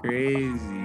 crazy.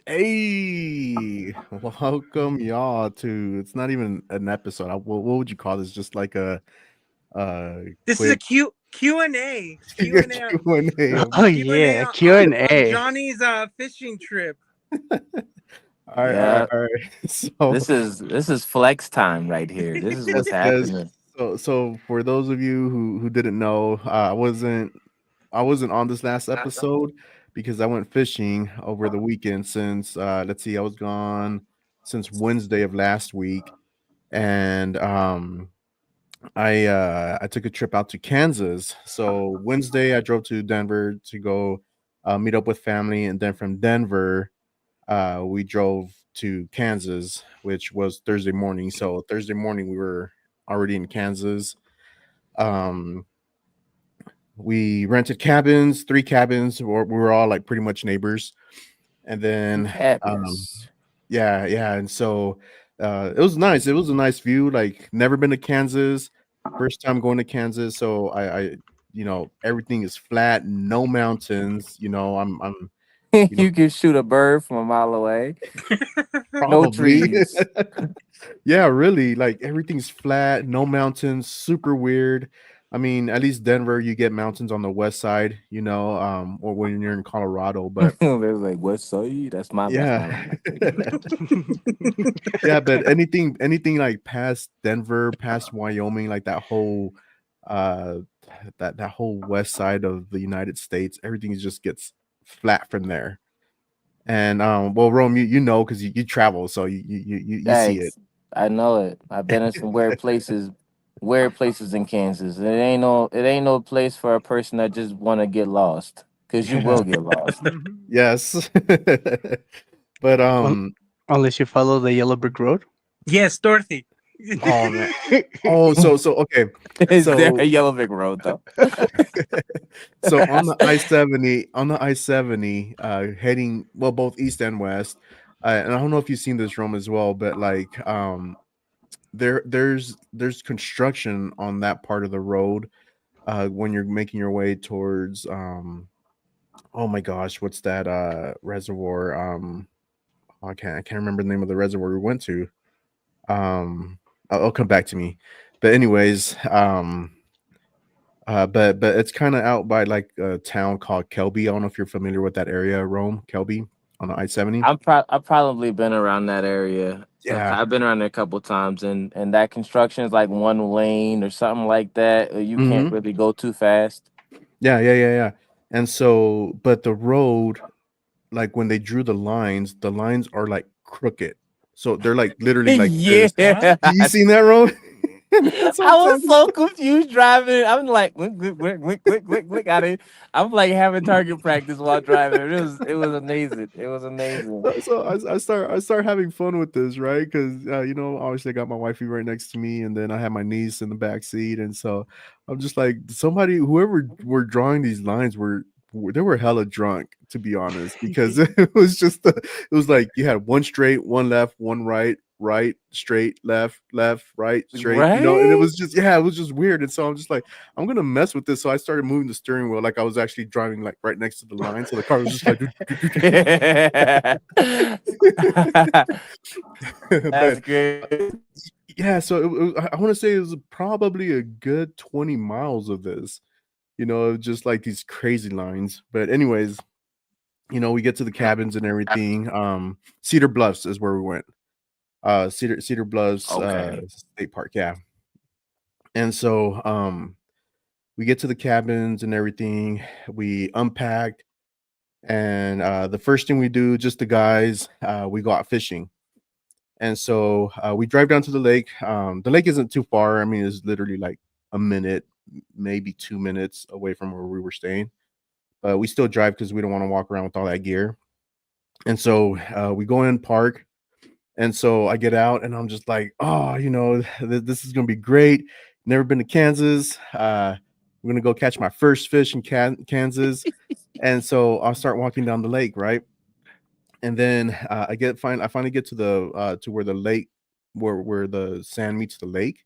Hey, welcome y'all to. It's not even an episode. What would you call this? Just like a This is a quick Q&A. Q&A. Q&A. Oh Q&A yeah, Q and on A. Johnny's fishing trip. All right, all right, Yeah, all right. So this is flex time right here. This is yes, what's yes. happening. So for those of you who didn't know, I wasn't on this last episode because I went fishing over the weekend. Since let's see, I was gone since Wednesday of last week, and I took a trip out to Kansas. So Wednesday I drove to Denver to go meet up with family, and then from Denver we drove to Kansas, which was Thursday morning. So Thursday morning we were already in Kansas. Um, we rented cabins, 3 cabins. We were all like pretty much neighbors, and then um, Happens. yeah, and so it was nice. It was a nice view. Like never been to Kansas, first time going to Kansas. So everything is flat, no mountains. I'm you know You can shoot a bird from a mile away. No probably trees. yeah, really. Like everything's flat, no mountains, super weird. I mean, at least Denver, you get mountains on the west side, or when you're in Colorado. But They're like, "What's side? That's my yeah. line. Yeah, but anything like past Denver, past Wyoming, like that whole uh that whole west side of the United States, everything just gets flat from there. And well, Rome, you know because you travel, so you see it. Thanks. I know it. I've been in some weird places in Kansas. It ain't no place for a person that just want to get lost, because you Yeah. will get lost. Yes. But Un- Unless you follow the yellow brick road. Yes, Dorothy. oh man. Oh, so okay. Is there a So yellow brick road though? so on the I-70, heading well both east and west. And I don't know if you've seen this, Rome, as well, but like there's construction on that part of the road when you're making your way towards oh my gosh, what's that reservoir? I can't remember the name of the reservoir we went to. I'll come back to me. But anyways, but it's kind of out by like a town called Kelby. I don't know if you're familiar with that area, Rome, Kelby on the I-70. I've probably been around that area. Yeah. I've been around there a couple times, and that construction is like one lane or something like that. You can't Hmm. really go too fast. Yeah. And so, but the road, like when they drew the lines are like crooked. So they're like literally like Yeah, this. You seen that road? That's what I I'm was talking so confused driving. I'm like, click out of. I'm like having target practice while driving. It was amazing. It was amazing. so I start having fun with this, right? Because obviously I got my wifey right next to me, and then I had my niece in the back seat, and so I'm just like, whoever were drawing these lines they were hella drunk, to be honest, because it was just it was like you had one straight, one left, one right, right, straight, left, left, right, straight, and it Right? was just it was just weird, and so I'm just like, I'm gonna mess with this, so I started moving the steering wheel like I was actually driving like right next to the line, so the car was just like That's but great. yeah, so I want to say it was probably a good 20 miles of this, just like these crazy lines. But anyways, we get to the cabins and everything. Cedar Bluffs is where we went. Cedar Bluffs Okay. State Park, yeah. And so we get to the cabins and everything. We unpacked, and the first thing we do, just the guys, we go out fishing. And so we drive down to the lake. The lake isn't too far. I mean, it's literally like a minute, maybe 2 minutes away from where we were staying. But we still drive because we don't want to walk around with all that gear. And so we go in park. And so I get out and I'm just like, oh, this is gonna be great. Never been to Kansas. I'm gonna go catch my first fish in Kansas. And so I'll start walking down the lake, right? And then I finally get to the to where the lake, where the sand meets the lake,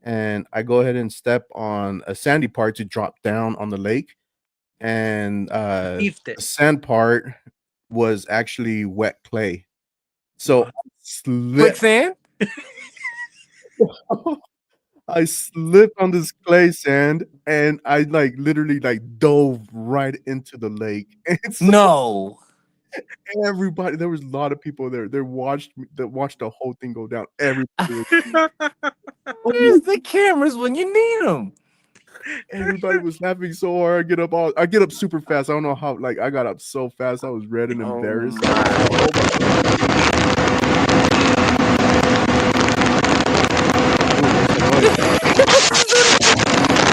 and I go ahead and step on a sandy part to drop down on the lake, and Beefed the it. sand part was actually wet clay. So I slipped. Quicksand? I slipped on this clay sand and I like literally like dove right into the lake. And so No. everybody, there was a lot of people there. They watched the whole thing go down. Everybody was, Where's the cameras when you need them? everybody was laughing so hard. I get up super fast. I don't know how, like I got up so fast. I was red and Oh embarrassed. my. Oh my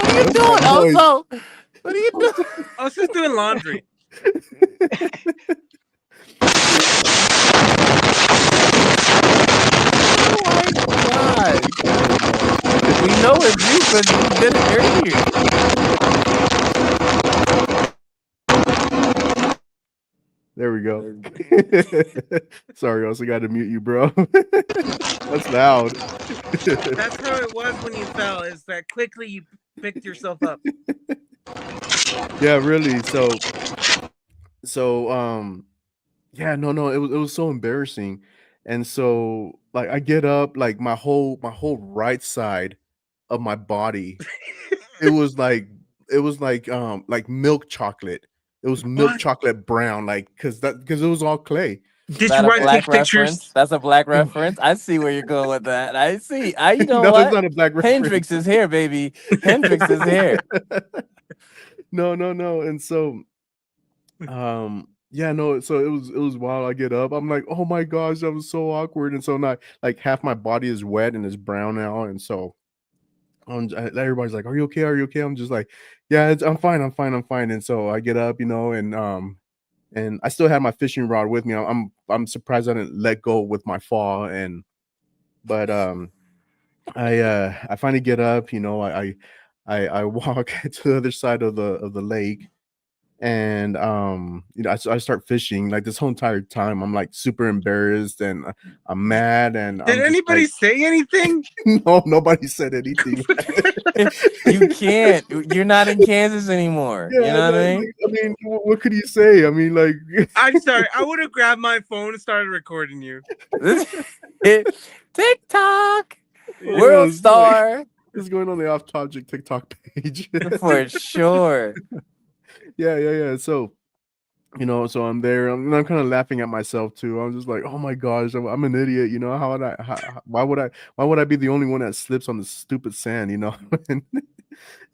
What are you What's doing, that noise? Ozo? What are you doing? I was just doing laundry. Oh my god. We know it's you because you did it earlier. There we go. Sorry, I also got to mute you, bro. That's loud. That's how it was when you fell. Is that quickly you picked yourself up. Yeah, really. Yeah, no, it was so embarrassing. And so like I get up, like my whole right side of my body, it was like milk chocolate. It was milk What? chocolate brown, like because it was all clay. Did That you a wipe black take pictures? reference? That's a black reference. I see where you're going with that. I see. You know No, it's what? not a black Hendrix reference. is here, baby. Hendrix is here. No. And so yeah, no, so it was wild. I get up, I'm like, oh my gosh, that was so awkward. And so now like half my body is wet and it's brown now. And so everybody's like, are you okay? Are you okay? I'm just like, yeah, I'm fine. I'm fine. And so I get up, and I still had my fishing rod with me. I'm surprised I didn't let go with my fall. But I finally get up, I walk to the other side of the lake, and I start fishing. Like this whole entire time I'm like super embarrassed, and I'm mad, and Did I'm just anybody like, say anything? no, nobody said anything. You can't. You're not in Kansas anymore. You Yeah, know what I no, mean? like, I mean, what could you say? I mean, like, I'm sorry. I would have grabbed my phone and started recording you. TikTok, oh, World no, it's like, Star, it's going on the Off Topject TikTok page. for sure. Yeah. So so I'm there, and I'm kind of laughing at myself too. I'm just like, oh my gosh, I'm an idiot. How would why would I be the only one that slips on the stupid sand?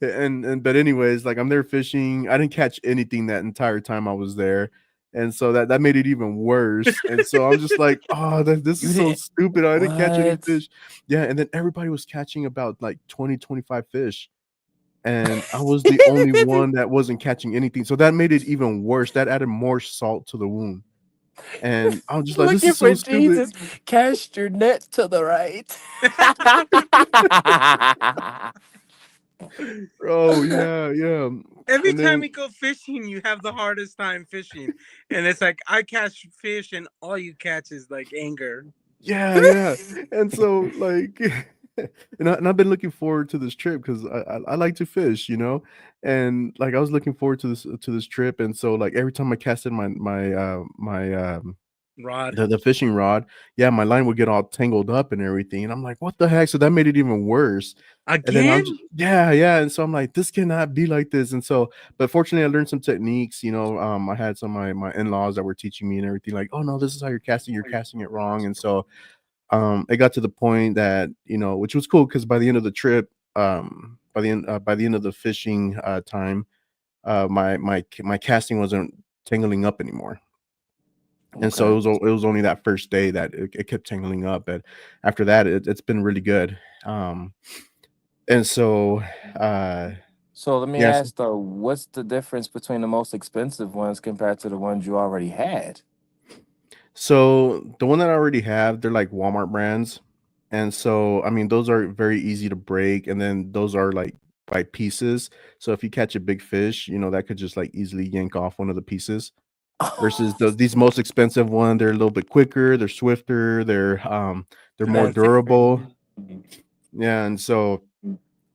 And but anyways, like I'm there fishing. I didn't catch anything that entire time I was there. And so that made it even worse. And so I'm just like, oh, this You is so didn't. stupid. I didn't catch any What? fish. Yeah, and then everybody was catching about like 20, 25 fish. And I was the only one that wasn't catching anything. So that made it even worse. That added more salt to the wound. And I was just like, this Looking is so for stupid. Jesus. Cast your net to the right. Oh, yeah. Every And time then we go fishing, you have the hardest time fishing. And it's like, I catch fish and all you catch is like anger. yeah. And so like and I've been looking forward to this trip because I like to fish, and like I was looking forward to this trip. And so like every time I casted my Rod. the fishing rod, yeah, my line would get all tangled up and everything. And I'm like, what the heck? So that made it even worse. And then Again? yeah. And so I'm like, this cannot be like this. And so, but fortunately, I learned some techniques. I had some of my in-laws that were teaching me and everything. Like, oh no, this is how you're casting. You're casting it wrong. And so, it got to the point that which was cool because by the end of the trip, by the end of the fishing time, my casting wasn't tangling up anymore. And so Okay. it was only that first day that it kept tangling up, but after that, it's been really good. And so, uh, So let me yes. ask though, what's the difference between the most expensive ones compared to the ones you already had? So the one that I already have, they're like Walmart brands, and so I mean those are very easy to break, and then those are like by pieces. So if you catch a big fish, that could just like easily yank off one of the pieces. Versus these most expensive one, they're a little bit quicker, they're swifter, they're more That's durable. Yeah, and so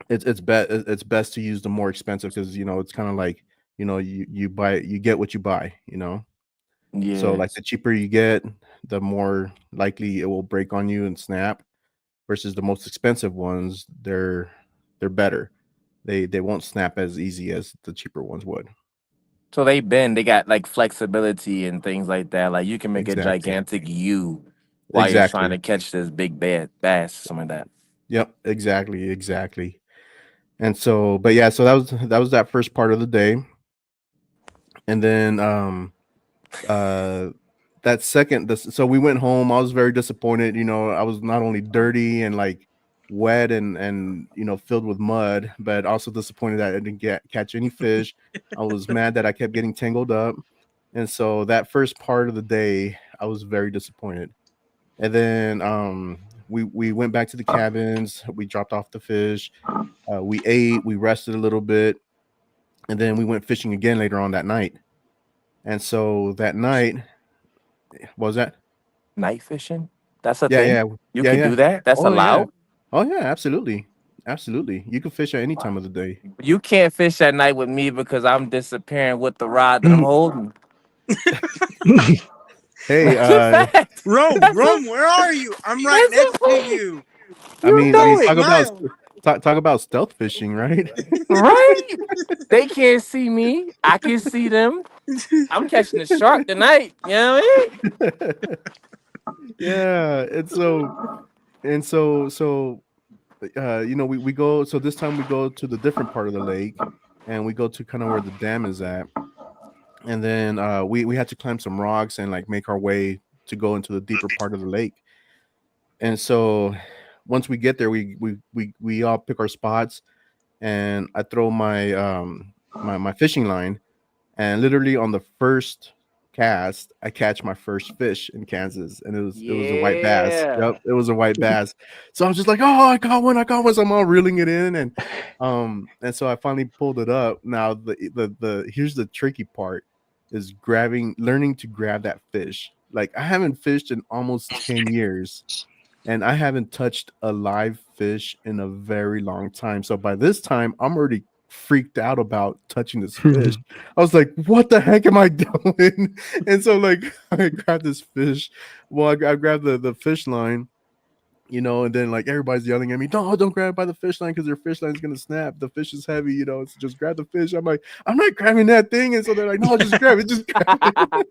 it's best to use the more expensive because it's kind of like you get what you buy. So like yes. the cheaper you get, the more likely it will break on you and snap. Versus the most expensive ones, they're better. They won't snap as easy as the cheaper ones would. So they bend, they got like flexibility and things like that. Like you can make a Exactly. gigantic U while you're trying Exactly. to catch this big bad bass, something like that. Yep. Exactly. Exactly. And so, but yeah, so that was that first part of the day, and then uh that so we went home. I was very disappointed. I was not only dirty and like wet and filled with mud, but also disappointed that I didn't catch any fish. I was mad that I kept getting tangled up. And so that first part of the day, I was very disappointed. And then we went back to the cabins, we dropped off the fish, we ate, we rested a little bit, and then we went fishing again later on that night. And so that night, what was that? Night fishing? That's a Yeah, thing? yeah, You yeah, can yeah. do that? That's Oh yeah. allowed? Oh yeah, absolutely. Absolutely. You can fish at any time of the day. You can't fish at night with me because I'm disappearing with the rod that I'm holding. Hey, That's a fact. Rome, That's a Rome, where are you? I'm right that's a next to fact. you. I You mean I Don't mean know it, smile. talk about stealth fishing, right? right? They can't see me. I can see them. I'm catching a shark tonight. You know what I mean? Yeah, we go, so this time we go to the different part of the lake, and we go to kind of where the dam is at. And then we had to climb some rocks and like make our way to go into the deeper part of the lake. And so once we get there, we all pick our spots, and I throw my fishing line, and literally on the first cast, I catch my first fish in Kansas, and it was a white bass. Yeah. Yep, it was a white bass. So I was just like, "Oh, I got one! I got one!" So I'm all reeling it in, and so I finally pulled it up. Now the here's the tricky part is learning to grab that fish. Like I haven't fished in almost 10 years, and I haven't touched a live fish in a very long time. So by this time, I'm already freaked out about touching this fish. I was like, "What the heck am I doing?" And so, like, I grabbed this fish. Well, I grabbed the fish line, and then like everybody's yelling at me, don't grab by the fish line because your fish line's gonna snap. The fish is heavy, so just grab the fish. I'm like, I'm not grabbing that thing. And so they're like, no, just grab it, just grab it.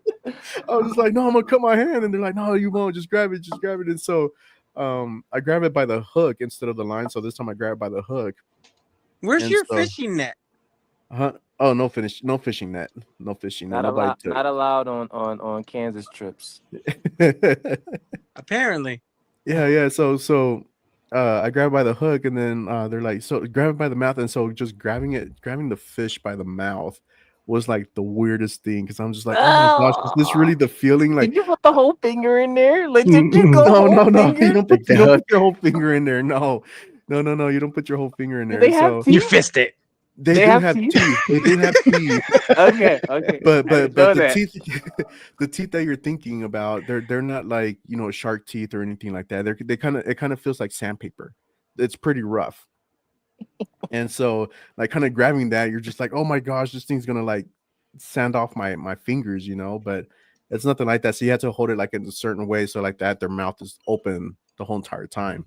I was just like, no, I'm gonna cut my hand, and they're like, no, you won't, just grab it, just grab it. And so I grab it by the hook instead of the line. So this time I grab it by the hook. Where's And your so fishing net? oh, no fishing net. No fishing net. Not Nobody allowed. took. Not allowed on Kansas trips. Apparently. Yeah. So I grab it by the hook, and then they're like, so grab it by the mouth. And so just grabbing the fish by the mouth was like the weirdest thing, because I'm just like, oh my gosh, is this really Oh, the feeling? did Like, you put the whole finger in there? Like, did you go no, whole no, no, you finger? don't put Like the hook. your whole finger in there. No, no, no, no, you don't put your whole finger in Do there. they And have so You teeth? fist it. they They do have have teeth. teeth. They do have teeth. Okay, okay. but I but didn't but know the that. teeth the teeth that you're thinking about, they're not like shark teeth or anything like that. They kind of, it kind of feels like sandpaper. It's pretty rough. And so like kind of grabbing that, you're just like, oh my gosh, this thing's gonna like sand off my fingers, but it's nothing like that. So you have to hold it like in a certain way, so like that their mouth is open the whole entire time.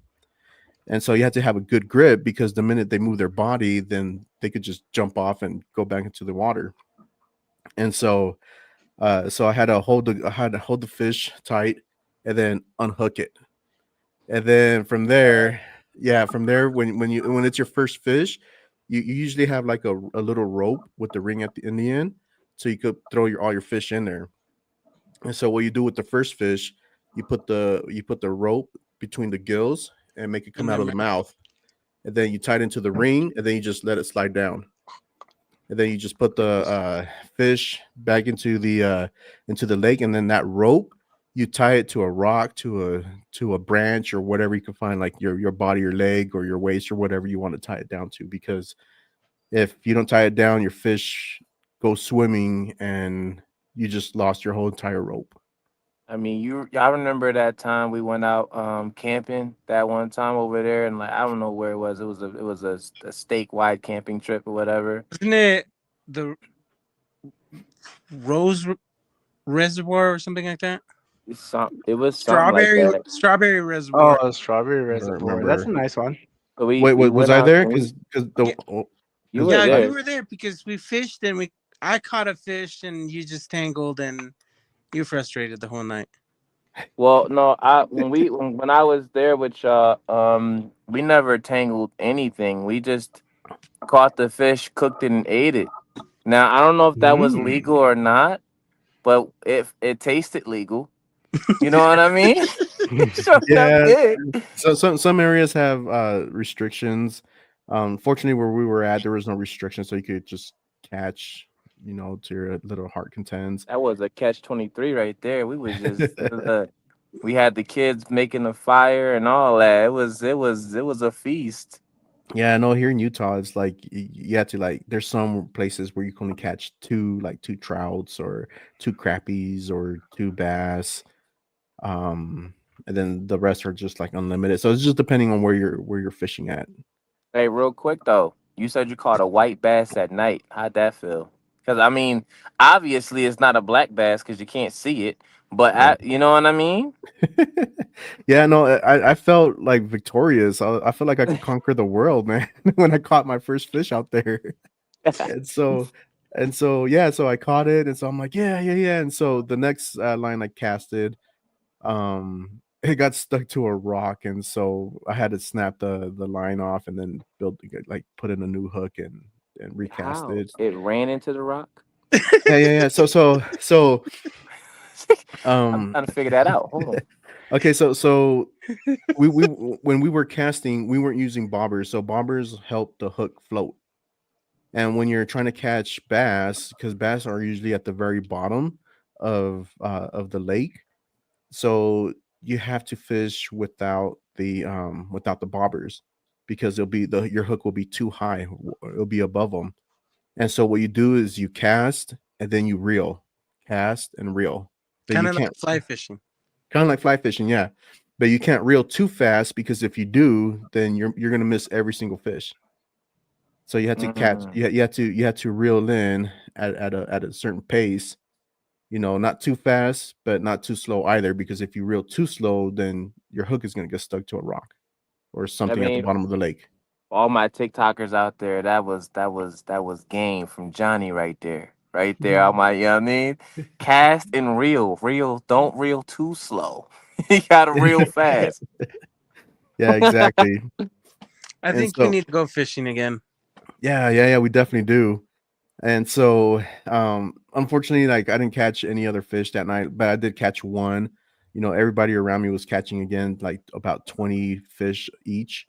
And so you have to have a good grip, because the minute they move their body, then they could just jump off and go back into the water. And so I had to hold the fish tight, and then unhook it. And then from there, yeah, from there, when it's your first fish, you usually have like a little rope with the ring in the end, so you could throw all your fish in there. And so what you do with the first fish, you put the rope between the gills and make it come And out of then the mouth, and then you tie it into the ring, and then you just let it slide down, and then you just put the fish back into the lake, and then that rope you tie it to a rock, to a branch or whatever you can find, like your body, your leg, or your waist, or whatever you want to tie it down to. Because if you don't tie it down, your fish go swimming, and you just lost your whole entire rope. I mean, I remember that time we went out camping that one time over there, and like I don't know where it was. It was a stake wide camping trip or whatever. wasn't it the Rose Reservoir or something like that? It was something like that. Strawberry Oh, Reservoir. Strawberry I don't Reservoir. That's a remember. nice one. But Wait, we was went I out there? and Because Yeah, you because were yeah, I, you there. were there because we fished and I caught a fish and you just tangled and you frustrated the whole night. Well, no, when I was there with y'all, we never tangled anything. We just caught the fish, cooked it, and ate it. Now I don't know if that was mm, legal or not, but if it tasted legal, you know what I mean? So that yeah. did. So some areas have restrictions. Fortunately, where we were at, there was no restriction, so you could just catch, to your little heart contents. That was a catch 23 right there. We was just we had the kids making the fire and all that. It was a feast. Yeah, no, here in Utah, it's like you have to, like, there's some places where you can only catch two trouts or two crappies or two bass. Um, and then the rest are just like unlimited. So it's just depending on where you're fishing at. Hey, real quick though, you said you caught a white bass at night. How'd that feel? Because I mean, obviously it's not a black bass because you can't see it. But Right. you know what I mean? Yeah, no, I felt like victorious. I felt like I could conquer the world, man, when I caught my first fish out there. And so yeah, so I caught it, and so I'm like, yeah, yeah, yeah. And so the next line I casted, it got stuck to a rock, and so I had to snap the line off, and then like put in a new hook and recast How? it. It ran into the rock? Yeah, yeah, yeah. So I'm um trying to figure that out. Hold on. okay, so we when we were casting, we weren't using bobbers, so bobbers help the hook float. And when you're trying to catch bass, because bass are usually at the very bottom of the lake, so you have to fish without the bobbers, because your hook will be too high, it'll be above them. And so what you do is you cast and then you reel, cast and reel. But Kind you of like can't, fly fishing. kind of like fly fishing, yeah. But you can't reel too fast, because if you do, then you're gonna miss every single fish. So you have to catch, Mm. you have to reel in at a certain pace, not too fast, but not too slow either, because if you reel too slow, then your hook is gonna get stuck to a rock or I something at the mean, bottom of the lake. all my TikTokers out there, that was game from Johnny right there. Right there. I might, you know what I mean? Cast and reel. Reel. Don't reel too slow. You gotta reel fast. Yeah, exactly. I And think we so need to go fishing again. yeah, yeah, yeah, we definitely do. And so, unfortunately, like, I didn't catch any other fish that night, but I did catch one. Everybody around me was catching again, like about 20 fish each.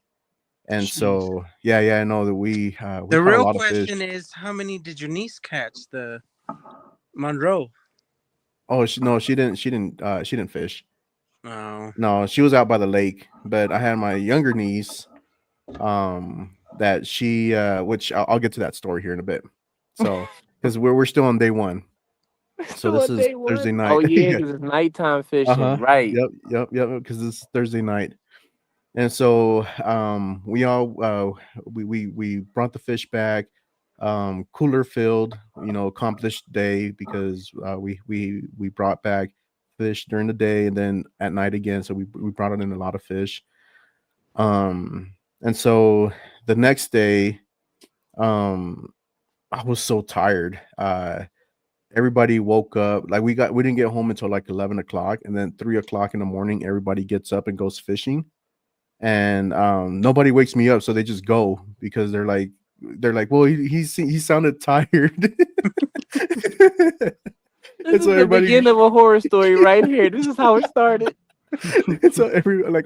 And Jeez. so, yeah, yeah, I know that we The caught a real lot of question fish. is, how many did your niece catch? The Monroe. Oh, no, she didn't fish. Oh, No, she was out by the lake. But I had my younger niece, that which I'll get to that story here in a bit. So, because we're still on day one. So So this what is day Thursday one? Oh night. yeah, Yeah. because it's nighttime fishing, Uh-huh. right? Yep, yep, yep. Because it's Thursday night. And so we all we brought the fish back, cooler filled, accomplished day, because we brought back fish during the day and then at night again. So we brought in a lot of fish. And so the next day, um, I was so tired. Everybody woke up, like, we didn't get home until like 11 o'clock, and then 3 o'clock in the morning, everybody gets up and goes fishing. And nobody wakes me up, so they just go, because they're like, well, he sounded tired. This And is so the everybody, beginning of a horror story right here. This is how it started. and so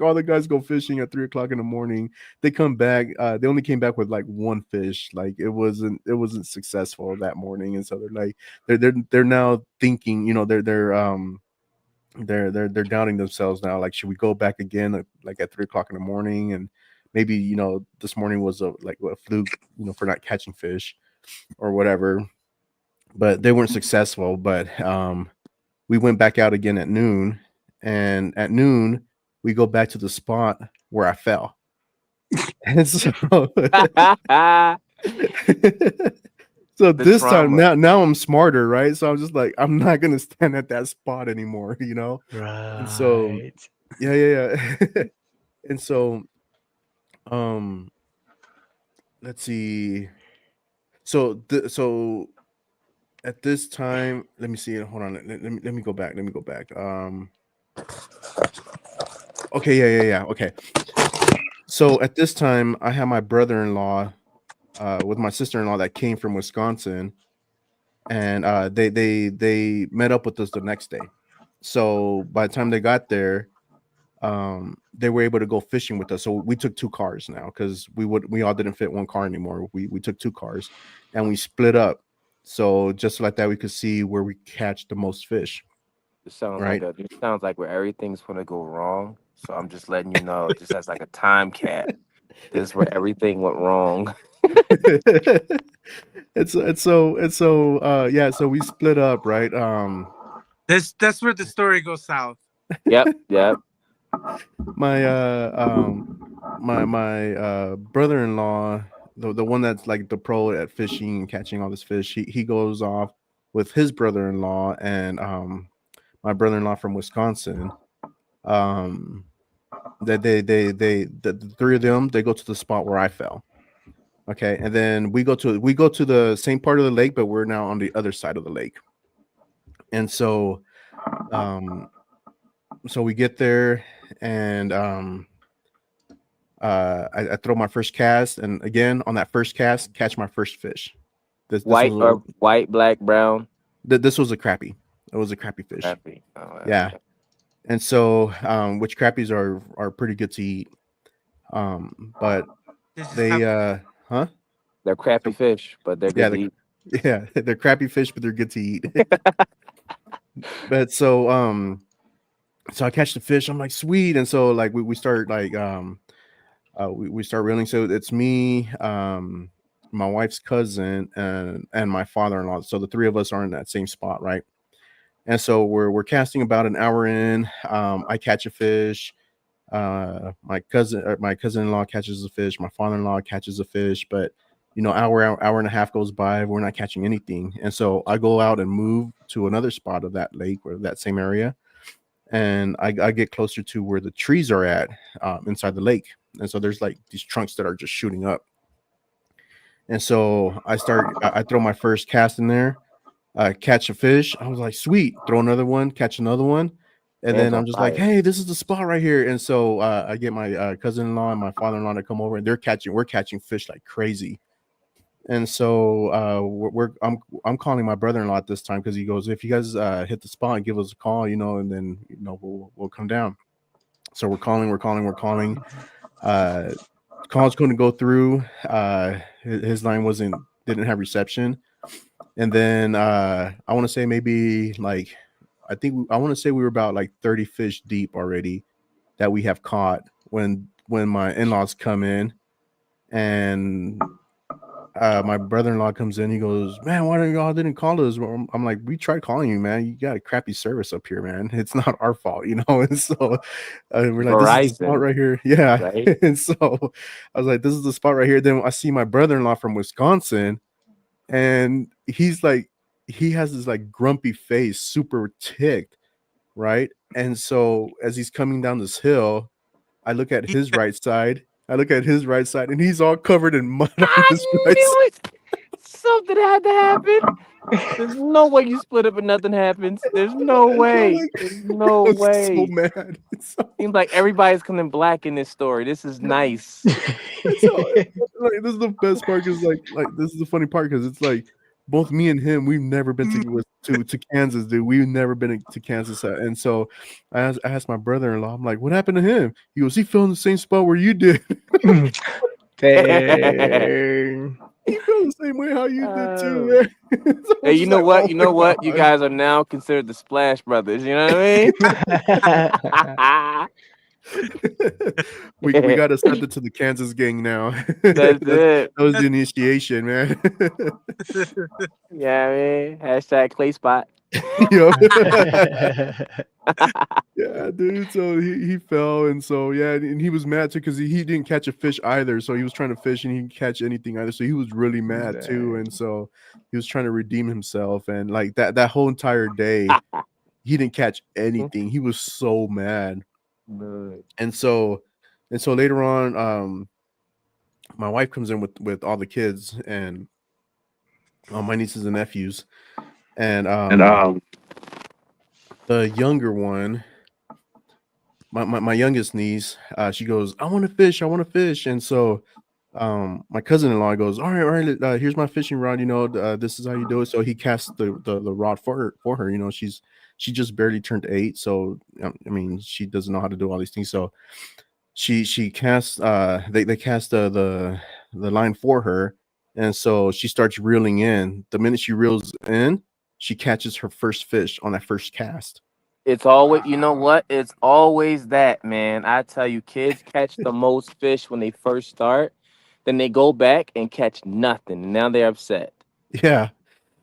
all the guys go fishing at 3 o'clock in the morning. They come back. They only came back with like one fish. Like it wasn't successful that morning. And so they're like, they're now thinking, they're doubting themselves now. Like, should we go back again, like at 3 o'clock in the morning? And maybe this morning was a fluke, for not catching fish or whatever. But they weren't successful. But we went back out again at noon, and at noon we go back to the spot where I fell. And so so The this time trauma. now I'm smarter, right? So I'm just like, I'm not gonna stand at that spot anymore, And so Right. yeah. And so um let's see. So at this time, let me see. Hold on. Let me go back. Okay, yeah. Okay. So at this time, I had my brother-in-law with my sister-in-law that came from Wisconsin, and they met up with us the next day. So by the time they got there, they were able to go fishing with us. So we took two cars now because we all didn't fit one car anymore. We took two cars, and we split up. So just like that, we could see where we catch the most fish. Right. This sounds like where everything's gonna go wrong. So I'm just letting you know, just as like a time cap. This is where everything went wrong. Yeah, so we split up, right? That's where the story goes south. Yep. My brother-in-law, the one that's like the pro at fishing and catching all this fish, he goes off with his brother-in-law and my brother-in-law from Wisconsin. That the three of them, they go to the spot where I fell. Okay, and then we go to the same part of the lake, but we're now on the other side of the lake. And so so we get there, and I throw my first cast, and again on that first cast, catch my first fish. This White was or white, black, brown. this was a crappie. It was a crappie fish. Crappie. Oh, Yeah. And so which crappies are pretty good to eat. But they huh? They're crappy fish, but they're good to eat. Yeah, they're crappy fish, but they're good to eat. But so I catch the fish. I'm like, sweet. And so like we start like we start reeling. So it's me, my wife's cousin, and my father-in-law. So the three of us are in that same spot, right? And so we're casting about an hour in. I catch a fish. My cousin-in-law catches a fish. My father-in-law catches a fish, but hour and a half goes by, we're not catching anything. And so I go out and move to another spot of that lake or that same area, and I get closer to where the trees are at inside the lake. And so there's like these trunks that are just shooting up. And so I throw my first cast in there, catch a fish. I was like, sweet, throw another one, catch another one. And then I'm just like, hey, this is the spot right here. And so I get my cousin-in-law and my father-in-law to come over, and we're catching fish like crazy. And so I'm calling my brother-in-law at this time because he goes, if you guys hit the spot, give us a call, and then we'll come down. So we're calling. Call's going to go through. His line didn't have reception. And then I want to say maybe like I want to say we were about like 30 fish deep already that we have caught when my in-laws come in, and my brother-in-law comes in. He goes, man, why y'all didn't call us? I'm like, we tried calling you, man. You got a crappy service up here, man. It's not our fault, And so we're like, this is the spot right here. Yeah. Right? And so I was like, this is the spot right here. Then I see my brother-in-law from Wisconsin, and he's like, he has this like grumpy face, super ticked, right? And so as he's coming down this hill, I look at his right side. And he's all covered in mud on his right side. Something had to happen. There's no way you split up and nothing happens. There's no way. There's no way. So mad. Seems like everybody's coming black in this story. This is nice. So, like, this is the best part because like this is the funny part because it's like both me and him, we've never been to Kansas, dude. We've never been to Kansas, and so I asked my brother-in-law. I'm like, "What happened to him?" He goes, "He fell in the same spot where you did. Dang. He fell the same way how you did too, Oh. man." So I Hey, was you just know like, what? "Oh You my know what? You gosh." guys are now considered the Splash Brothers. You know what I We mean? got accepted to the Kansas gang now. That's That it. was the initiation, man. Yeah, I mean, hashtag clay spot. Yo. Yeah, dude. So he fell, and so yeah, and he was mad too because he didn't catch a fish either. So he was trying to fish and he didn't catch anything either. So he was really mad too, and Dang. so he was trying to redeem himself. And like that whole entire day, he didn't catch anything. He was so mad, Good. and so later on, my wife comes in with all the kids and all my nieces and nephews, and And the younger one, my youngest niece, she goes, I want to fish, and so my cousin-in-law goes, all right, here's my fishing rod, this is how you do it. So he casts the rod for her, she just barely turned 8, so I mean, she doesn't know how to do all these things. So she casts, they cast the line for her, and so she starts reeling in. The minute she reels in, she catches her first fish on that first cast. It's always, you know what? It's always that, man. I tell you, kids catch the most fish when they first start. Then they go back and catch nothing. And now they're upset. Yeah.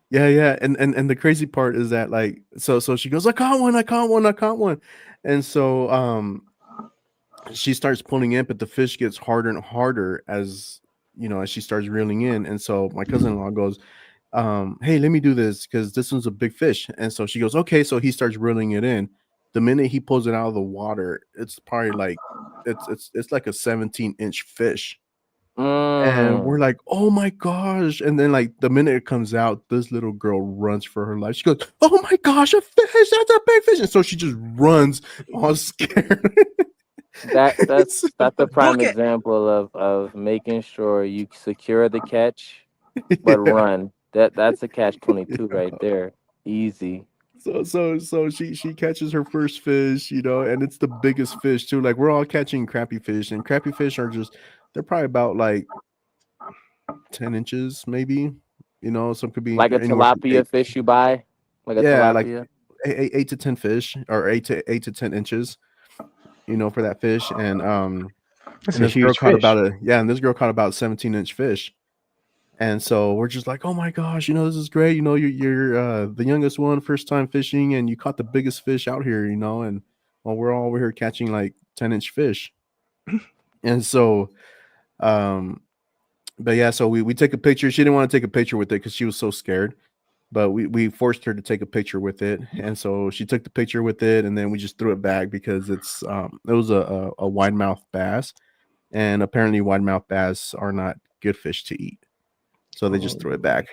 Yeah. And the crazy part is that, like, so she goes, I caught one, I caught one, I caught one. And so she starts pulling in, but the fish gets harder and harder as as she starts reeling in. And so my cousin-in-law goes, hey, let me do this because this one's a big fish. And so she goes, okay. So he starts reeling it in. The minute he pulls it out of the water, it's probably like it's like a 17-inch fish. And we're Mm. like, oh my gosh. And then, like, the minute it comes out, this little girl runs for her life. She goes, oh my gosh, a fish, that's a big fish. And so she just runs all scared. So, That's a prime Book it. example of making sure you secure the catch, but yeah, run. That's a catch 22 right there. Easy. so she catches her first fish, and it's the biggest fish too. Like, we're all catching crappie fish, and crappie fish are just, they're probably about like 10 inches, maybe. Some could be Like a anywhere from tilapia eight. fish you buy. Like a Yeah, like tilapia. 8 to 10 fish, or 8 to 10 inches, for that fish. And that's and a this girl huge caught fish. and this girl caught about 17-inch fish. And so we're just like, oh my gosh, this is great. You're the youngest one, first time fishing, and you caught the biggest fish out here, and while we're all over here catching like 10-inch fish. And so but yeah, so we take a picture. She didn't want to take a picture with it because she was so scared. But we forced her to take a picture with it, and so she took the picture with it, and then we just threw it back because it was a wide mouth bass, and apparently wide mouth bass are not good fish to eat, so they just threw it back.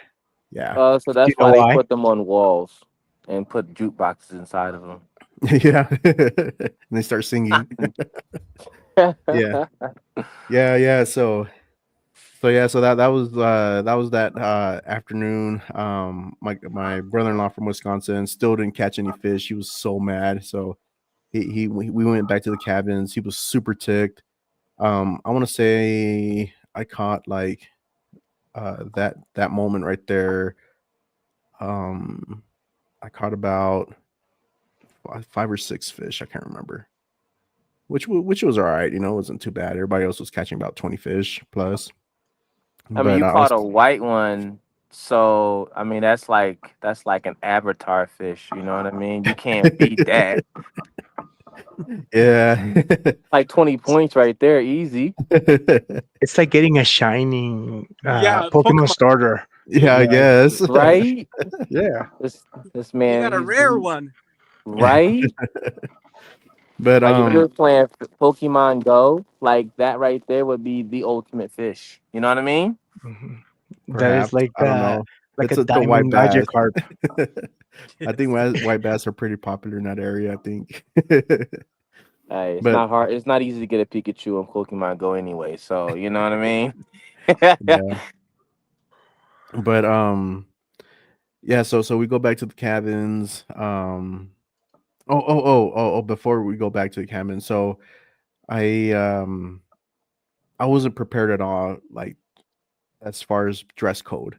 Yeah, So Do you that's know why they why? put them on walls and put jukeboxes inside of yeah, and they start singing. Yeah, them. yeah. So that afternoon. My brother-in-law from Wisconsin still didn't catch any fish. He was so mad. So we went back to the cabins. He was super ticked. I want to say I caught like that moment right there. Um, I caught about 5 or 6 fish. I can't remember. Which was all right. It wasn't too bad. Everybody else was catching about 20 fish plus. I mean, But you I was caught a white one, so I mean that's like an avatar fish. You know what I mean? You can't beat that. yeah. Like 20 points right there, easy. It's like getting a shining Yeah, Pokemon Pokemon. starter. Yeah, I Yeah, guess. Right? yeah. This You man, got a he's rare one. right. But Like if you're playing Pokemon Go, like that right there would be the ultimate fish. You know what I mean? Mhm. That is perhaps, I don't know. like a It's a white diamond bass. Magikarp. I think white bass are pretty popular in that area, I think. Hey, it's But not hard. It's not easy to get a Pikachu on Pokemon Go anyway. So you know what I mean? yeah. But Yeah, so we go back to the cabins. Oh, before we go back to the cabin, so I um I wasn't prepared at all, like as far as dress code.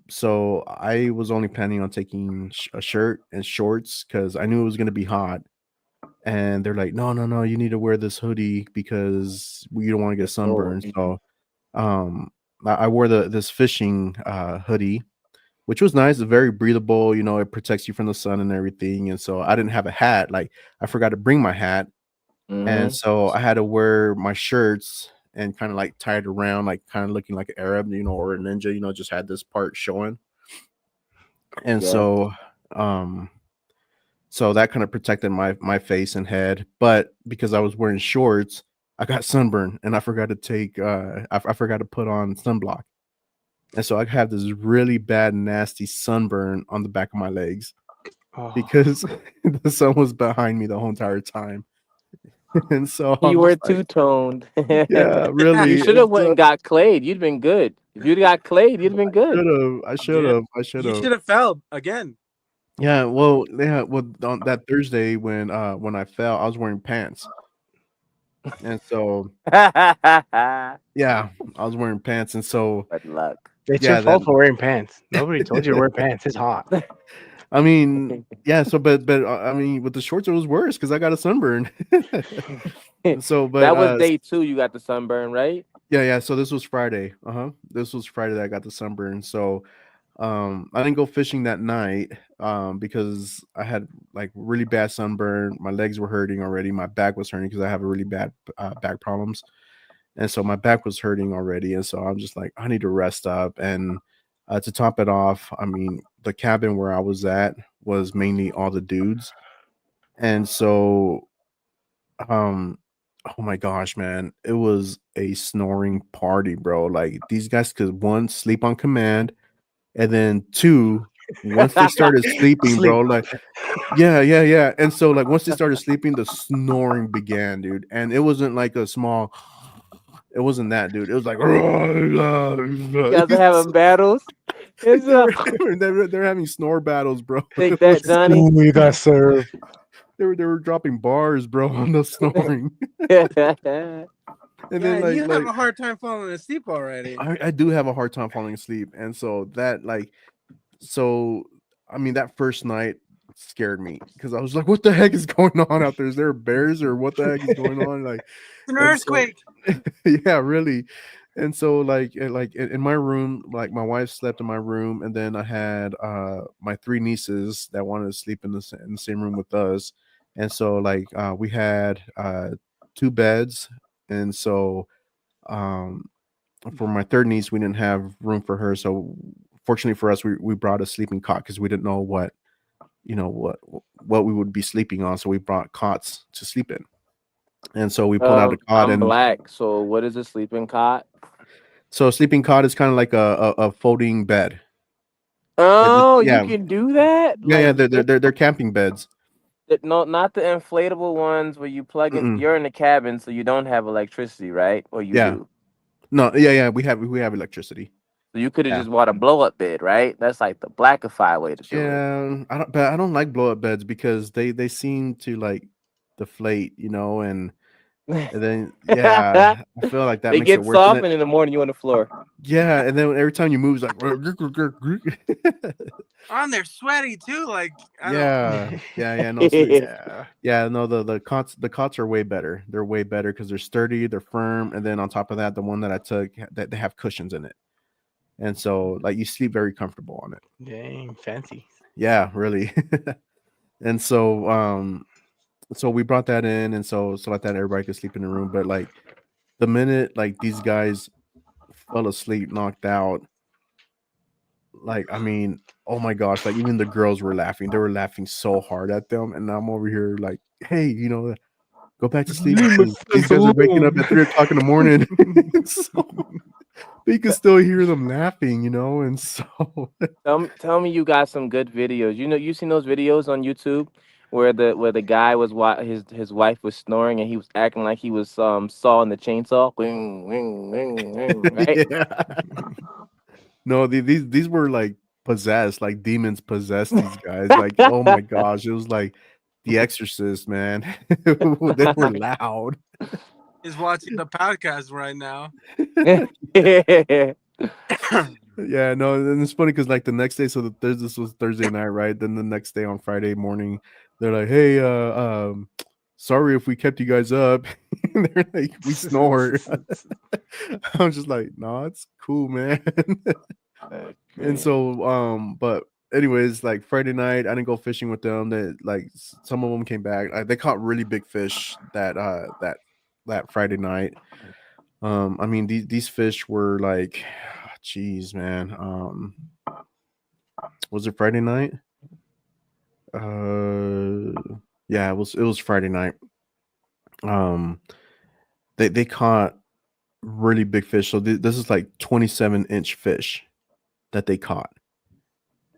So I was only planning on taking a shirt and shorts because I knew it was gonna be hot. And they're like, no, no, no, you need to wear this hoodie because you don't want to get Oh, sunburned. So um I wore this fishing hoodie, which was nice. It's very breathable, it protects you from the sun and everything. And so I didn't have a hat. Like I forgot to bring my hat. And mm-hmm. so I had to wear my shirts and kind of like tie it around, like kind of looking like an Arab, or a ninja, just had this part showing. And Yeah. um so that kind of protected my face and head. But because I was wearing shorts, I got sunburned and I forgot to take I forgot to put on sunblock. And so I have this really bad, nasty sunburn on the back of my legs Oh, because the sun was behind me the whole entire time. And so You I'm were just like, two toned. yeah, You really. should And have went so and got clayed. You'd been good. If you'd got clayed, you'd have been good. I should Dude, have, I should you have. should have fell again. Yeah, well, on that Thursday when I fell, I was wearing pants. And so Bad yeah, I was wearing pants. And so luck. it's your yeah, that fault for wearing pants. Nobody told you to wear pants. It's hot. I mean, yeah, so but I mean with the shorts it was worse because I got a sunburn. So but That was day 2 you got the sunburn, right? yeah, so this was Friday. This was Friday that I got the sunburn. So I didn't go fishing that night because I had like really bad sunburn. My legs were hurting already. My back was hurting because I have a really bad back problems. And so my back was hurting already. And so I'm just like, I need to rest up. And to top it off, I mean, the cabin where I was at was mainly all the dudes. And so, um, oh my gosh, man, it was a snoring party, bro. Like these guys could one sleep on command, and then two, once they started sleeping, Sleep. bro, like yeah. And so like once they started sleeping, the snoring began, dude. And it wasn't like a small it wasn't that, dude. It was like You guys are having battles. It's they were, they're having snore battles, bro. take It that, was, Johnny. Ooh, you got served. they were dropping bars, bro, on the snoring. And Yeah, then and you have like a hard time falling asleep already. I do have a hard time falling asleep. And so that so I mean that first night scared me because I was like, what the heck is going on out there? Is there bears or what the heck is going on? Like It's an and so earthquake. yeah, really. And so like in my room, like my wife slept in my room, and then I had my three nieces that wanted to sleep in the same room with us. And so like we had two beds. And so um for my third niece we didn't have room for her, so fortunately for us we brought a sleeping cot because we didn't know what what we would be sleeping on, so we brought cots to sleep in. And so we pulled out a cot. I'm And black. So what is a sleeping cot? so a sleeping cot is kind of like a folding bed. Oh, you Yeah, can do that? yeah. Like They're camping beds. no, not the inflatable ones where you plug in. Mm-mm. You're in the cabin, so you don't have electricity, right? Or you Yeah, do. no, yeah. We have electricity. So you could have Yeah, just bought a blow up bed, right? That's like the blackify way to do it. yeah. I don't like blow up beds because they seem to like deflate, and then yeah, I feel like that They makes it get worse. And soft, then and in the morning you on the floor. yeah, and then every time you move, it's like On they're sweaty too. Like I don't. yeah. No, so Yeah. yeah, no, the cots are way better. They're way better because they're sturdy, they're firm, and then on top of that, the one that I took that they have cushions in it, and so like you sleep very comfortable on it. Dang, fancy. Yeah, really. And so we brought that in, and so like that everybody could sleep in the room. But like the minute like these guys fell asleep, knocked out, like I mean, oh my gosh, like even the girls were laughing. They were laughing so hard at them, and I'm over here like, hey, go back to sleep Leave because us these guys are waking up alone. at 3 o'clock in the morning. So you can still hear them laughing, and so Tell me you got some good videos. You seen those videos on YouTube where the guy was his wife was snoring and he was acting like he was sawing the chainsaw. Wing, wing, wing, wing, right? yeah. No, these were like possessed, like demons possessed these guys. Like, oh my gosh, it was like The Exorcist, man. They were loud. He's watching the podcast right now. Yeah, no, and it's funny because like the next day, so this was Thursday night, right? Then the next day on Friday morning, they're like, "Hey, sorry if we kept you guys up." And they're like, "We snore." I was just like, "No, it's cool, man." That's And great. so, but anyways, like Friday night, I didn't go fishing with them. That like some of them came back. They caught really big fish that Friday night. I mean these fish were like, geez, man. Was it Friday night? Uh, yeah, it was Friday night. Um, they caught really big fish. So this is like 27-inch fish that they caught,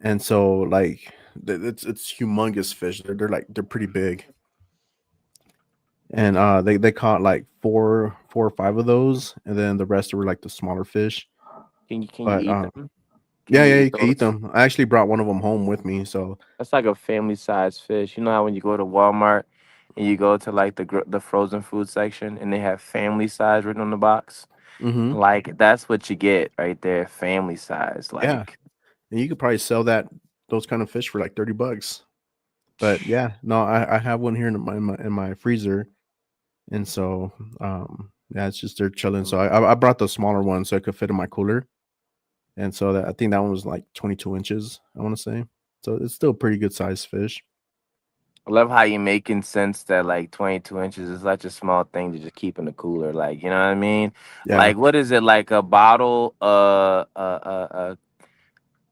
and so like it's humongous fish. They're pretty big, and they caught like four or five of those, and then the rest were like the smaller fish. Can you But eat them? Can yeah, you yeah, eat you can eat those? them. I actually brought one of them home with me. So That's like a family size fish. You know how when you go to Walmart and you go to like the frozen food section and they have family size written on the box? hmm Like that's what you get right there, family size. yeah, Like and you could probably sell those kind of fish for like $30. But yeah, no, I have one here in my freezer, and so yeah, it's just they're chilling. So I brought the smaller one so it could fit in my cooler, and so I think that one was like 22 inches. I want to say, so it's still a pretty good sized fish. I love how you making sense that like 22 inches is such a small thing to just keep in the cooler. Like, you know what I mean? Yeah, Like, what is it? Like a bottle, a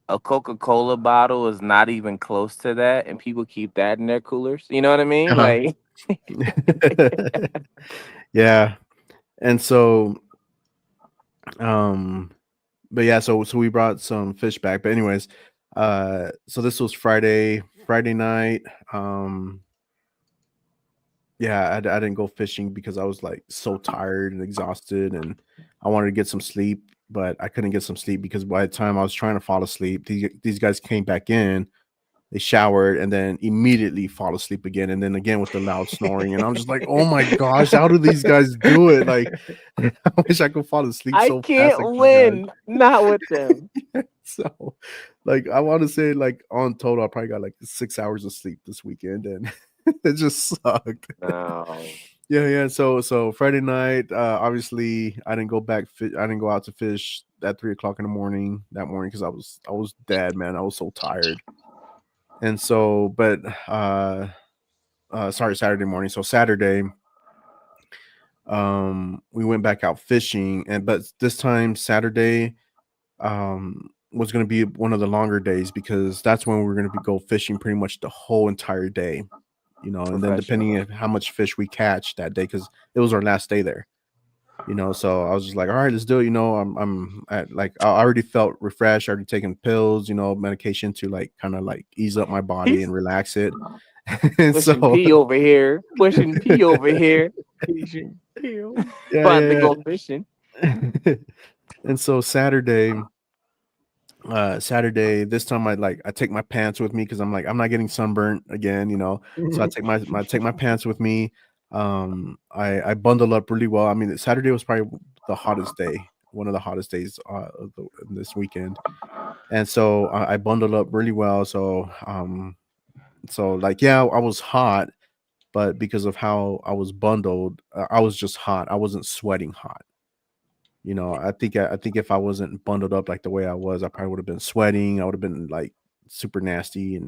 Coca-Cola bottle is not even close to that, and people keep that in their coolers. You know what I mean? uh-huh. Like, Yeah, and so um, but yeah, so we brought some fish back. But anyways, so this was Friday night. Um, yeah, I didn't go fishing because I was like so tired and exhausted, and I wanted to get some sleep, but I couldn't get some sleep because by the time I was trying to fall asleep, these guys came back in, they showered, and then immediately fall asleep again, and then again with the loud snoring, and I'm just like, oh my gosh, how do these guys do it? Like, I wish I could fall asleep I so fast like can't these guys. win, not with them. So, like, I want to say, like, on total, I probably got like 6 hours of sleep this weekend, and it just sucked. No. Yeah, yeah. So Friday night, obviously, I didn't go back. I didn't go out to fish at 3 o'clock in the morning that morning because I was dead, man. I was so tired, and so, but sorry, Saturday morning. So Saturday, we went back out fishing, and but this time Saturday, was going to be one of the longer days because that's when we're going to be go fishing pretty much the whole entire day, and then depending Professional. on how much fish we catch that day, because it was our last day there. So I was just like, all right, let's do it. I'm at, like, I already felt refreshed, already taking pills, medication to like kind of like ease up my body He's and relax it. And pushing so P over here, pushing P over here. Pushing P over- yeah, About to yeah, go fishing. yeah. And so Saturday, this time I take my pants with me because I'm like, I'm not getting sunburnt again. So I take my pants with me. I bundle up really well. I mean, Saturday was probably the hottest day, one of the hottest days this weekend, and so I bundled up really well. So like, yeah, I was hot, but because of how I was bundled, I was just hot. I wasn't sweating hot. I think if I wasn't bundled up like the way I was, I probably would have been sweating. I would have been like super nasty,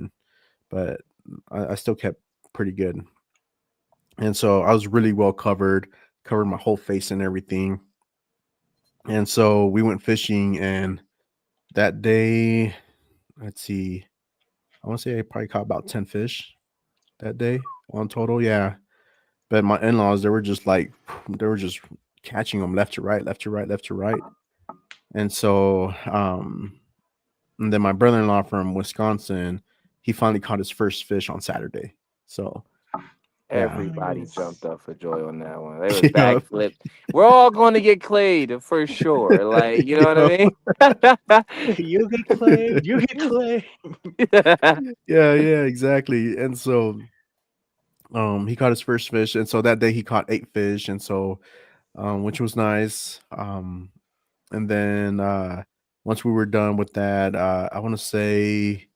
but I still kept pretty good. And so I was really well covered my whole face and everything. And so we went fishing, and that day, let's see, I want to say I probably caught about 10 fish that day on total. Yeah. But my in-laws, they were just like, they were just catching them left to right, left to right, left to right. And so, and then my brother-in-law from Wisconsin, he finally caught his first fish on Saturday. So Yeah. Everybody Nice. jumped up for joy on that one. They was Yeah. backflip. We're all going to get clayed for sure. Like, you know what Yeah. I You get clay. You get clay. mean? Yeah, yeah, exactly. And so he caught his first fish, and so that day he caught 8 fish, and so which was nice. And then once we were done with that, I want to say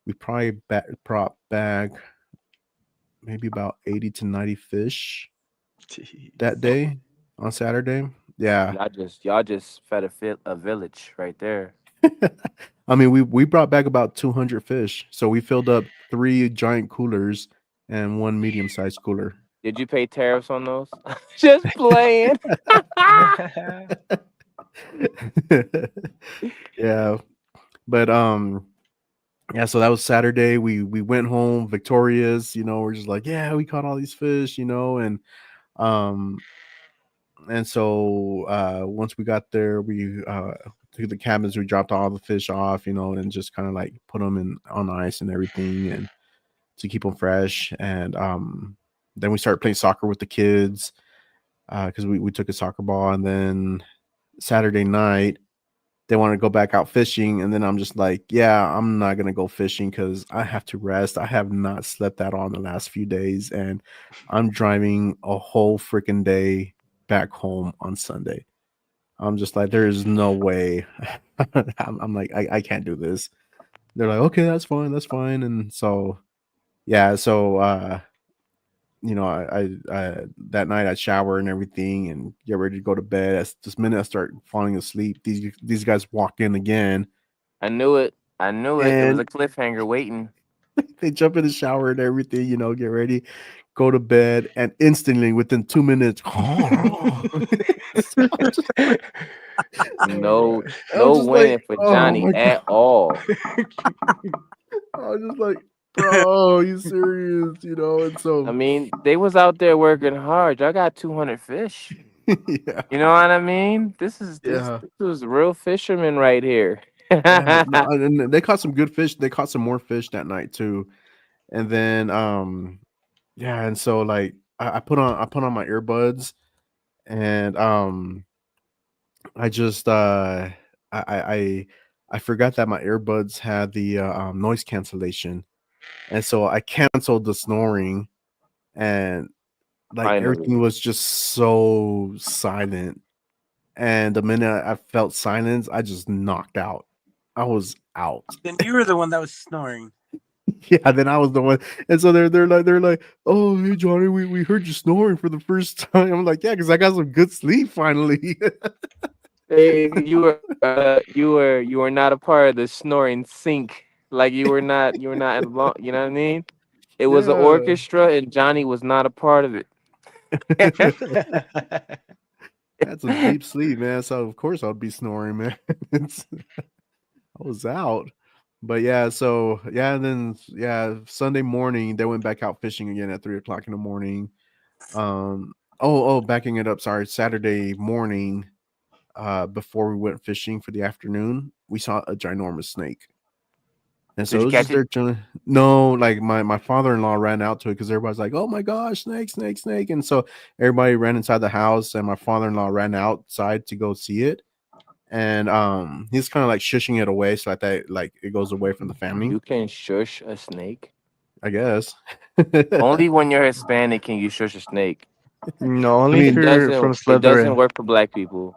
we probably brought back maybe about 80 to 90 fish that Jeez. day on Saturday. Yeah. Y'all just fed a village right there. I mean, we brought back about 200 fish. So we filled up 3 giant coolers and 1 medium-sized cooler. Did you pay tariffs on those? Just playing. Yeah. But yeah, so that was Saturday. We went home victorious, we're just like, yeah, we caught all these fish, um so once we got there, we to the cabins, we dropped all the fish off, and just kind of like put them in on ice and everything, and to keep them fresh. And then we started playing soccer with the kids, because we took a soccer ball. And then Saturday night they want to go back out fishing, and then I'm just like, yeah, I'm not gonna go fishing because I have to rest. I have not slept at all in the last few days, and I'm driving a whole freaking day back home on Sunday. I'm just like, there is no way. I'm like, I can't do this. They're like, okay, that's fine. And so yeah, so I that night I shower and everything and get ready to go to bed. As this minute I start falling asleep, these guys walk in again, I knew it. I knew it. It was a and cliffhanger waiting. they jump in the shower and everything, get ready, go to bed, and instantly within 2 minutes, so No, I was no just like, winning for oh Johnny my at god, all. I was just like, bro, you serious, and I so mean, they was out there working hard. Y'all got 200 fish. yeah, You know what I mean? This is this yeah, this was real fishermen right here. yeah. No, and they caught some good fish. They caught some more fish that night too. And then yeah, and so like I put on my earbuds, and I just I forgot that my earbuds had the noise cancellation, and so I canceled the snoring, and like Finally. everything was just so silent. And the minute I felt silence, I just knocked out. I was out. Then you were the one that was snoring. Yeah, then I was the one. And so they're like, oh hey Johnny, we heard you snoring for the first time. I'm like, yeah, because I got some good sleep finally. You were not a part of the snoring sync. Like you were not involved, you know what I mean? It was an Yeah. orchestra and Johnny was not a part of it. Had some deep sleep, man. So of course I'd be snoring, man. I was out. But yeah, so yeah, and then yeah, Sunday morning they went back out fishing again at 3 o'clock in the morning. Backing it up, sorry, Saturday morning, before we went fishing for the afternoon, we saw a ginormous snake. And so Did it you was catch just it? there chilling. No, like my father-in-law ran out to it because everybody's like, "Oh my gosh, snake, snake, snake!" And so everybody ran inside the house, and my father-in-law ran outside to go see it. And he's kind of like shushing it away so that like it goes away from the family, You can shush a snake. I guess. Only when you're Hispanic can you shush a snake. No, I only if It mean, you're from doesn't it doesn't Slytherin. work for black people.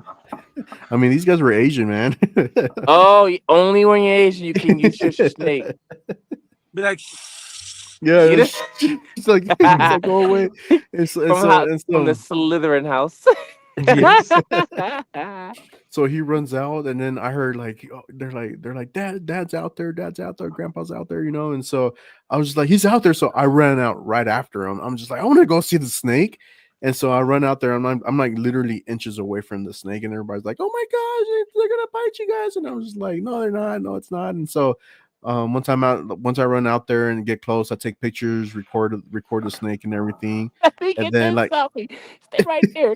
these guys were Asian, man. Oh, only when you're Asian you shush a snake. Be like, Yeah, You it's know? like go away. And from so how and from the so Slytherin house. Yes. so he runs out, and then I heard like, they're like dad's out there, grandpa's out there, and so I was just like, he's out there. So I ran out right after him. I'm just like, I want to go see the snake. And so I run out there, and I'm like literally inches away from the snake, and everybody's like, oh my gosh, they're gonna bite you guys. And I was just like, no, they're not, no, it's not. And so once I run out there and get close, I take pictures, record the snake and everything. He And get then that like selfie. Stay right there.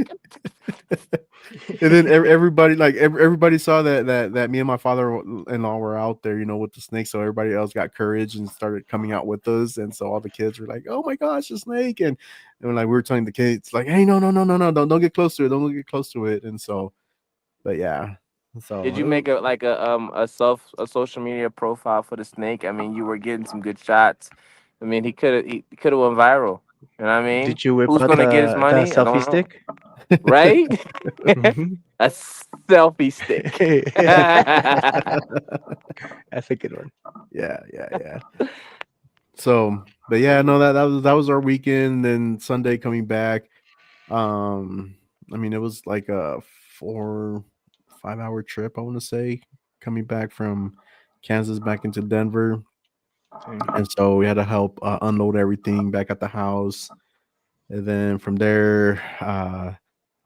And then everybody like everybody saw that me and my father-in-law were out there, with the snake. So everybody else got courage and started coming out with us. And so all the kids were like, "Oh my gosh, a snake!" And like we were telling the kids, like, "Hey, no, no, no, no, no, don't get close to it, don't get close to it." And so, but yeah, so Did you make a social media profile for the snake? I mean, you were getting some good shots. I mean, he could have went viral. You know what I mean? Did you whip Who's out gonna get his the money? I selfie don't know. stick? Right? Mhm. A selfie stick. That's a good one. yeah, yeah, yeah. So, but yeah, no, that was our weekend. Then Sunday coming back. Um, I mean, it was like a 4 5 hour trip, I want to say, coming back from Kansas back into Denver. Same. And so we had to help unload everything back at the house. And then from there, I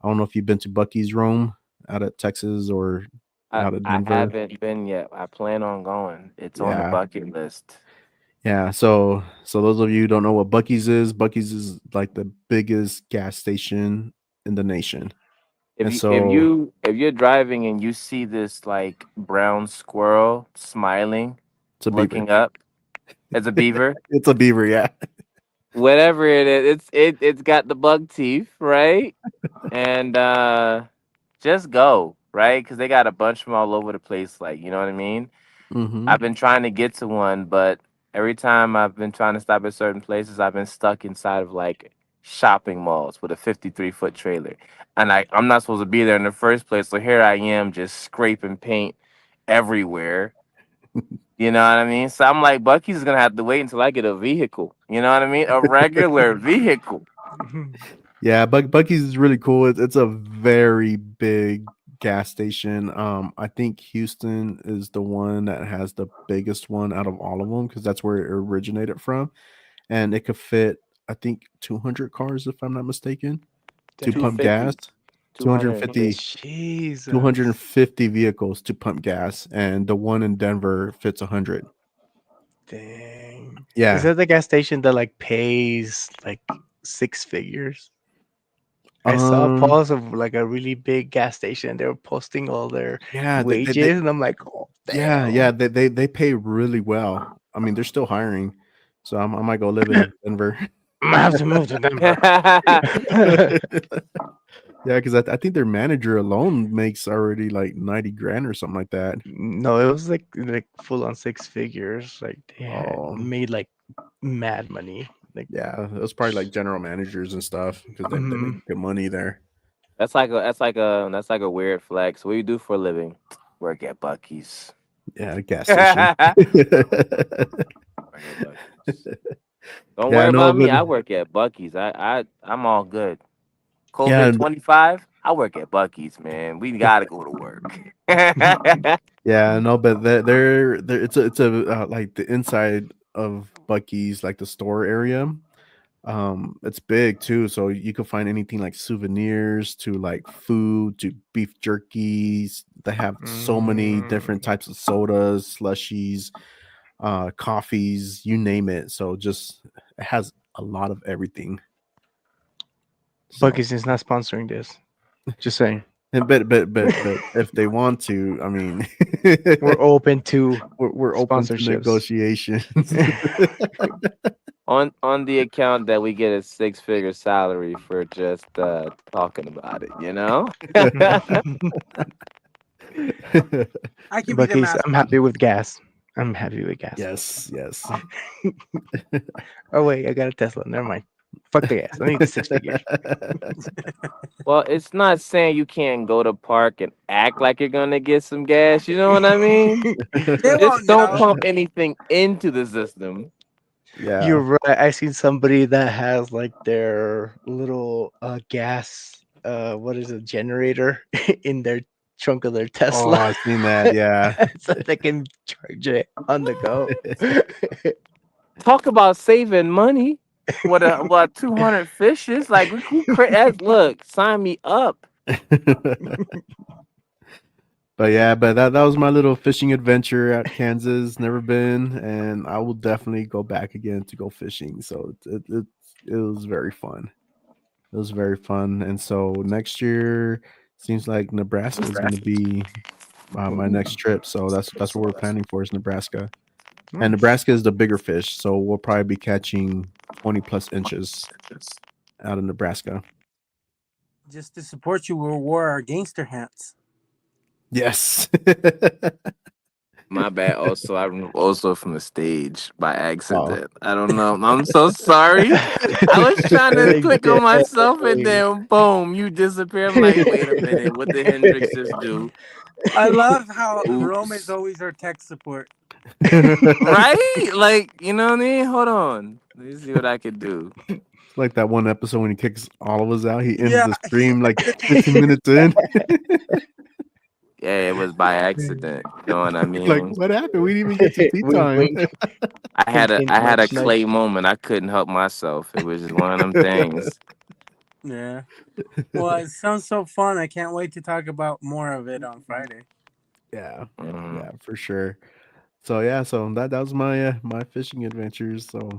don't know if you've been to Bucky's Rome out at Texas or I out of I Denver. haven't been yet. I plan on going. It's on the Yeah. bucket list. Yeah. So those of you who don't know what Bucky's is like the biggest gas station in the nation. If And you if so you if you're driving and you see this like brown squirrel smiling, it's a beaver. looking up, it's a beaver. It's a beaver, yeah. Whatever it is, it's got the bug teeth, right? And just go, right? Because they got a bunch of them all over the place. Like, you know what I mean? Mm-hmm. I've been trying to get to one, but every time I've been trying to stop at certain places, I've been stuck inside of like shopping malls with a 53-foot trailer. And I'm not supposed to be there in the first place. So here I am just scraping paint everywhere. You know what I mean? So I'm like, Bucky's is going to have to wait until I get a vehicle. You know what I mean? A regular vehicle. Yeah, Bucky's is really cool. It's a very big gas station. I think Houston is the one that has the biggest one out of all of them because that's where it originated from, and it could fit I think 200 cars if I'm not mistaken to Dang. pump gas. 250. 250, 250. Jesus. 250 vehicles to pump gas, and the one in Denver fits 100. Dang. Is Yeah. that the gas station that like pays like six figures? I saw a Um. post of like a really big gas station. They were posting all their Yeah. wages, and I'm like, oh Yeah. damn. Yeah. They pay really well. I mean, they're still hiring, so I might go live in Denver. I'm gonna have to move to Denver. Yeah, because I think their manager alone makes already like 90 grand or something like that. No, it was like full on six figures. Like they had Oh, made like mad money. Like, yeah, it was probably like general managers and stuff because they mhm. make good money there. That's like a weird flex. What do you do for a living? Work at Bucky's. Yeah, a gas station. Work at Bucky's. Don't Yeah, worry no, about me. but I work at Bucky's. I'm all good. yeah, COVID 25. I work at Bucky's, man. We gotta go to work. yeah, no, but they're it's a like the inside of Bucky's, like the store area. It's big too, so you can find anything like souvenirs to like food to beef jerkies. They have so many different Mm. types of sodas, slushies, coffees, you name it. So just it has a lot of everything. So Bucky's is not sponsoring this. Just saying. and but if they want to, I mean, We're open to we're open to sponsorships. negotiations. On the account that we get a six-figure salary for just talking about it, you know? I can be the Bucky's, I'm mascot. happy with gas. I'm happy with gas. Yes, yes. Oh wait, I got a Tesla. Never mind. Fuck the gas. I need the six figures. Well, it's not saying you can't go to park and act like you're gonna get some gas. You know what I mean? They Just won't don't know. pump anything into the system. Yeah. You're right. I seen somebody that has like their little gas what is it, generator in their trunk of their Oh, Tesla. I've seen that. Yeah. So they can charge it on the go. Talk about saving money. What 200 fishes? Like look, sign me up. But yeah, but that was my little fishing adventure at Kansas. Never been, and I will definitely go back again to go fishing. So it was very fun. It was very fun, and so next year, seems like Nebraska is going to be my next trip. So that's what we're planning for is Nebraska. And Nice. Nebraska is the bigger fish, so we'll probably be catching 20 plus inches out of Nebraska. Just to support you, we'll wear our gangster hats. Yes. My bad. Also, I'm also from the stage by Oh. accident. I don't know. I'm so sorry. I was trying to click on myself and then boom, you disappear. I'm like, wait a minute, what did Hendrix just do? I love how Rome is Oops. always our tech support. Right? Like, you know what I mean? Hold on. Let me see what I could do. Like that one episode when he kicks all of us out. He ends Yeah, the stream like 15 minutes in. Yeah, it was by accident. You know what I Like, mean? what happened? We didn't even get to tea Wink, time. wink. I had a Hint, I had a nudge, clay nudge. moment. I couldn't help myself. It was just one of them things. yeah. Well, it sounds so fun. I can't wait to talk about more of it on Friday. Yeah, Mhm. yeah, for sure. So yeah, so that was my my fishing adventures. So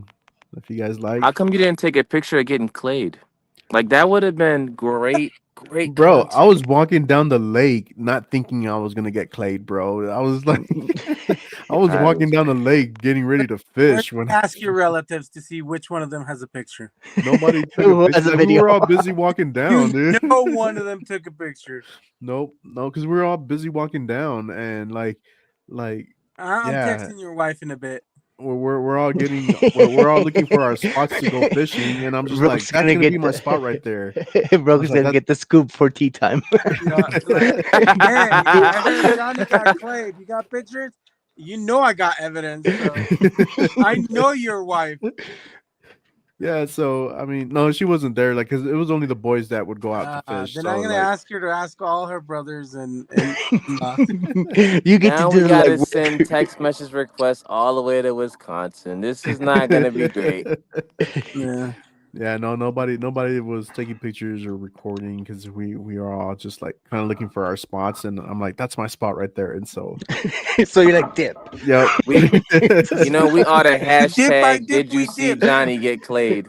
if you guys like, How come you didn't take a picture of getting clayed? Like that would have been great bro, I content. was walking down the lake, not thinking I was gonna get clayed, bro. I was like, I was I, walking down the lake, getting ready to Where fish when ask your relatives to see which one of them has a picture. nobody took a Who picture. has a Like, we video? were all busy walking down, You dude. know, one of them took a picture. Nope, no, because we were all busy walking down, and like, I'm yeah, texting your wife in a bit. we're all getting we're all looking for our spots to go fishing, and I'm just like, Brooke's that's gonna gonna be get my spot right there. the I was Brooke's like, gonna get the scoop for tea time. Yeah, like, hey, I heard Johnny got played. You got pictures? You know I got evidence, so I know your wife. yeah. So I mean, no, she wasn't there, like, because it was only the boys that would go out to fish. Then So I'm gonna like, ask her to ask all her brothers and You get to now we do gotta like send text message requests all the way to Wisconsin. This is not gonna be great. yeah. yeah, no, nobody was taking pictures or recording because we are all just like kind of looking for our spots, and I'm like, that's my spot right there, and so so you're like dip. yep. We we ought to Dip by hashtag dip, did you we see dip. Johnny get clayed?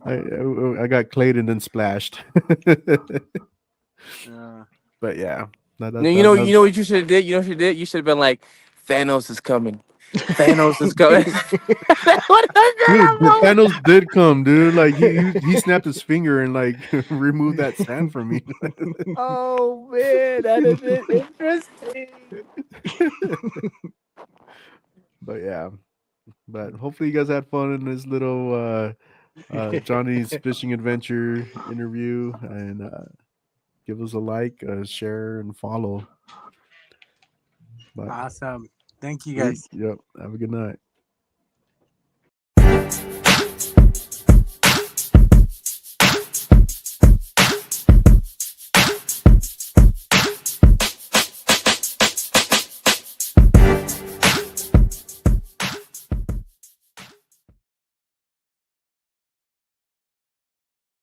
I got clayed and then splashed. Yeah. But yeah, No, you know what you should have did? You know what you did? You should have been like, Thanos is coming. Thanos is coming. That would have been dude, a the moment. Thanos did come, dude. Like he snapped his finger and like removed that sand from me. Oh man, that'd have been interesting. But yeah, but hopefully you guys had fun in this little Johnny's fishing adventure interview, and give us a like, share, and follow. But Awesome. Thank you sweet, guys. yep. Have a good night.